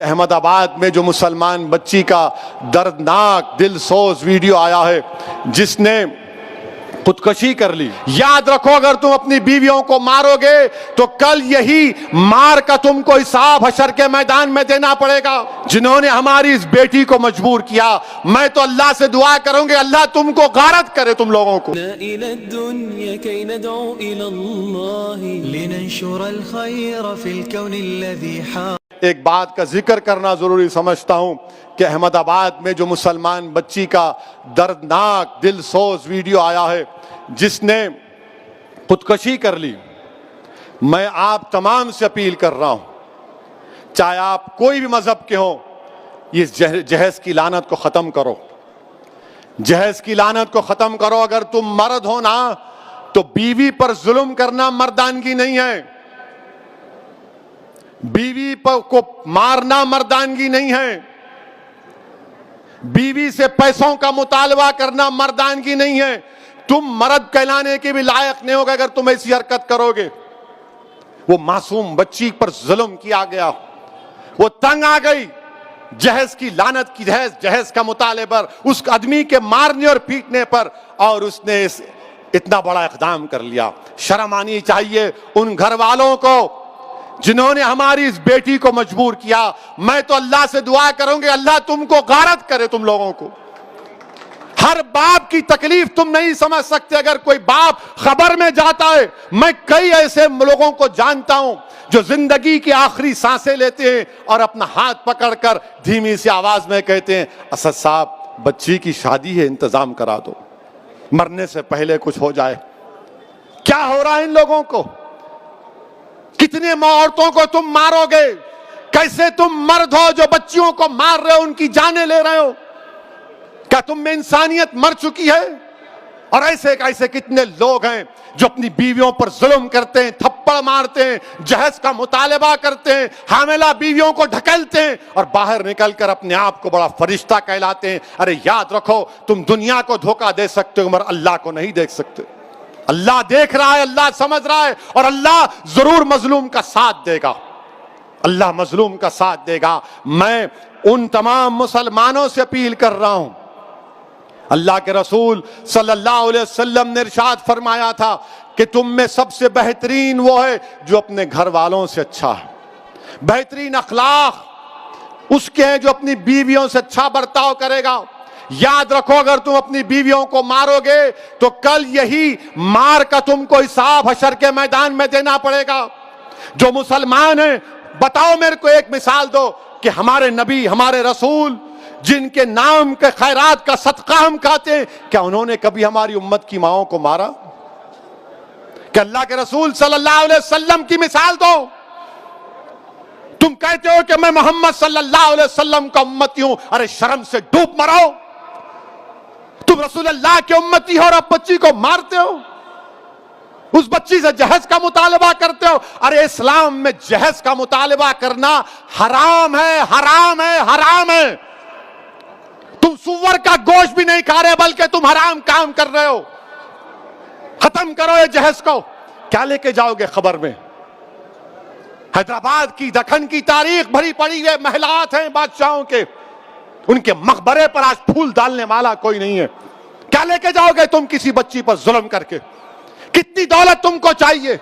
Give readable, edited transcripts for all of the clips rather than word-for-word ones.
अहमदाबाद में जो मुसलमान बच्ची का दर्दनाक दिलसोज वीडियो आया है जिसने खुदकशी कर ली। याद रखो, अगर तुम अपनी बीवियों को मारोगे तो कल यही मार का तुमको हिसाब हशर के मैदान में देना पड़ेगा। जिन्होंने हमारी इस बेटी को मजबूर किया, मैं तो अल्लाह से दुआ करूंगी अल्लाह तुमको गारत करे तुम लोगों को। एक बात का जिक्र करना जरूरी समझता हूं कि अहमदाबाद में जो मुसलमान बच्ची का दर्दनाक दिलसोज वीडियो आया है जिसने खुदकशी कर ली, मैं आप तमाम से अपील कर रहा हूं, चाहे आप कोई भी मजहब के हो, इस जहेज की लानत को खत्म करो, जहेज की लानत को खत्म करो। अगर तुम मर्द हो ना तो बीवी पर जुल्म करना मर्दानगी नहीं है, बीवी को मारना मर्दानगी नहीं है, बीवी से पैसों का मुतालबा करना मर्दानगी नहीं है। तुम मर्द कहलाने के भी लायक नहीं होगा अगर तुम ऐसी हरकत करोगे। वो मासूम बच्ची पर जुल्म किया गया, वो तंग आ गई जहेज की लानत की, जहेज का मुताले पर, उस आदमी के मारने और पीटने पर, और उसने इतना बड़ा इक़दाम कर लिया। शर्म आनी चाहिए उन घर वालों को जिन्होंने हमारी इस बेटी को मजबूर किया। मैं तो अल्लाह से दुआ करूंगी अल्लाह तुमको गारत करे तुम लोगों को। हर बाप की तकलीफ तुम नहीं समझ सकते। अगर कोई बाप खबर में जाता है, मैं कई ऐसे लोगों को जानता हूं जो जिंदगी की आखिरी सांसें लेते हैं और अपना हाथ पकड़कर धीमी सी आवाज में कहते हैं, असद साहब बच्ची की शादी है, इंतजाम करा दो, मरने से पहले कुछ हो जाए। क्या हो रहा है इन लोगों को? कितने औरतों को तुम मारोगे? कैसे तुम मर्द हो जो बच्चियों को मार रहे हो, उनकी जानें ले रहे हो? क्या तुम में इंसानियत मर चुकी है? और ऐसे कितने लोग हैं जो अपनी बीवियों पर जुल्म करते हैं, थप्पड़ मारते हैं, जहेज का मुतालबा करते हैं, हामिला बीवियों को ढकेलते हैं और बाहर निकलकर अपने आप को बड़ा फरिश्ता कहलाते हैं। अरे याद रखो, तुम दुनिया को धोखा दे सकते हो मगर अल्लाह को नहीं देख सकते। अल्लाह देख रहा है, अल्लाह समझ रहा है और अल्लाह जरूर मजलूम का साथ देगा, अल्लाह मजलूम का साथ देगा। मैं उन तमाम मुसलमानों से अपील कर रहा हूं, अल्लाह के रसूल सल्लल्लाहु अलैहि वसल्लम ने इरशाद फरमाया था कि तुम में सबसे बेहतरीन वो है जो अपने घर वालों से अच्छा है। बेहतरीन अखलाक उसके हैं जो अपनी बीवियों से अच्छा बर्ताव करेगा। याद रखो, अगर तुम अपनी बीवियों को मारोगे तो कल यही मार का तुमको हिसाब हशर के मैदान में देना पड़ेगा। जो मुसलमान हैं, बताओ मेरे को एक मिसाल दो कि हमारे नबी, हमारे रसूल जिनके नाम के खैरात का सदका हम खाते हैं, क्या उन्होंने कभी हमारी उम्मत की माओं को मारा? क्या अल्लाह के रसूल सल्लल्लाहु अलैहि वसल्लम की मिसाल दो। तुम कहते हो कि मैं मोहम्मद सल्लल्लाहु अलैहि वसल्लम का उम्मती हूं, अरे शर्म से डूब मरो। तुम रसूल अल्लाह के उम्मती हो और अब बच्ची को मारते हो, उस बच्ची से जहेज का मुतालबा करते हो। अरे इस्लाम में जहेज का मुतालबा करना हराम है, हराम है, हराम है। तुम सुअर का गोश्त भी नहीं खा रहे बल्कि तुम हराम काम कर रहे हो। खत्म करो ये जहेज को। क्या लेके जाओगे खबर में? हैदराबाद की, दखन की तारीख भरी पड़ी है, महलात हैं बादशाहों के, उनके मकबरे पर आज फूल डालने वाला कोई नहीं है। क्या लेके जाओगे तुम किसी बच्ची पर जुल्म करके? कितनी दौलत तुमको चाहिए?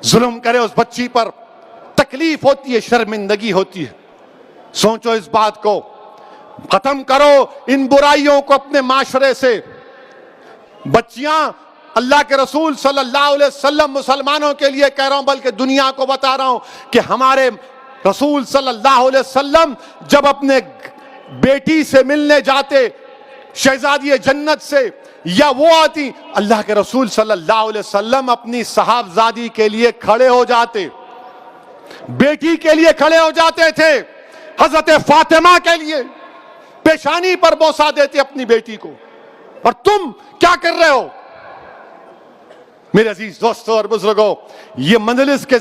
जुल्म करे उस बच्ची पर, तकलीफ होती है, शर्मिंदगी होती है। सोचो इस बात को, खत्म करो इन बुराइयों को अपने माशरे से। बच्चियां, अल्लाह के रसूल सल्लल्लाहु अलैहि वसल्लम मुसलमानों के लिए कह रहा हूं बल्कि दुनिया को बता रहा हूं कि हमारे रसूल सल्लल्लाहु अलैहि वसल्लम जब अपने बेटी से मिलने जाते, शहजादी जन्नत से, या वो आती, अल्लाह के रसूल सल्लल्लाहु अलैहि वसल्लम अपनी साहबजादी के लिए खड़े हो जाते, बेटी के लिए खड़े हो जाते थे। हजरत फातिमा के लिए पेशानी पर बोसा देते अपनी बेटी को। और तुम क्या कर रहे हो? मेरे अजीज दोस्तों और बुजुर्गों, ये मंजलिस के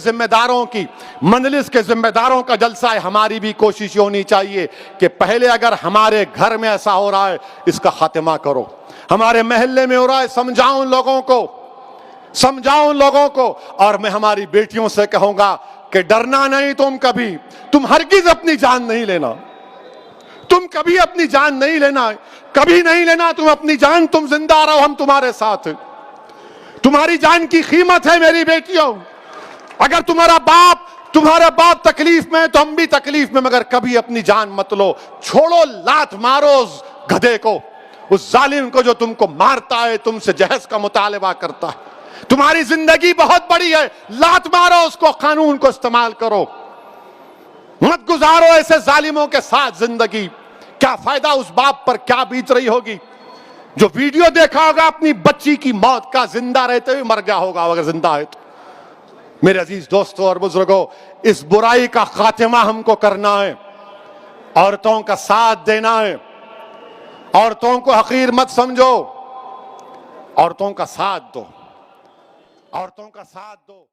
जिम्मेदारों का जलसा है। हमारी भी कोशिश होनी चाहिए कि पहले अगर हमारे घर में ऐसा हो रहा है इसका खात्मा करो, हमारे महल्ले में हो रहा है समझाओ उन लोगों को। और मैं हमारी बेटियों से कहूंगा कि डरना नहीं तुम हरगिज अपनी जान नहीं लेना, तुम कभी अपनी जान नहीं लेना, कभी नहीं लेना तुम अपनी जान, तुम जिंदा रहो, हम तुम्हारे साथ। तुम्हारी जान की कीमत है मेरी बेटियों। अगर तुम्हारा बाप तकलीफ में है तो हम भी तकलीफ में, मगर कभी अपनी जान मत लो। छोड़ो, लात मारो उस गधे को, उस जालिम को जो तुमको मारता है, तुमसे जहज का मुतालबा करता है। तुम्हारी जिंदगी बहुत बड़ी है, लात मारो उसको, कानून को इस्तेमाल करो, मत गुजारो ऐसे जालिमों के साथ जिंदगी। क्या फायदा उस बाप पर क्या बीत रही होगी जो वीडियो देखा होगा अपनी बच्ची की मौत का, जिंदा रहते हुए मर गया होगा अगर जिंदा है तो। मेरे अजीज दोस्तों और बुजुर्गों, इस बुराई का खात्मा हमको करना है, औरतों का साथ देना है, औरतों को हकीर मत समझो, औरतों का साथ दो, औरतों का साथ दो।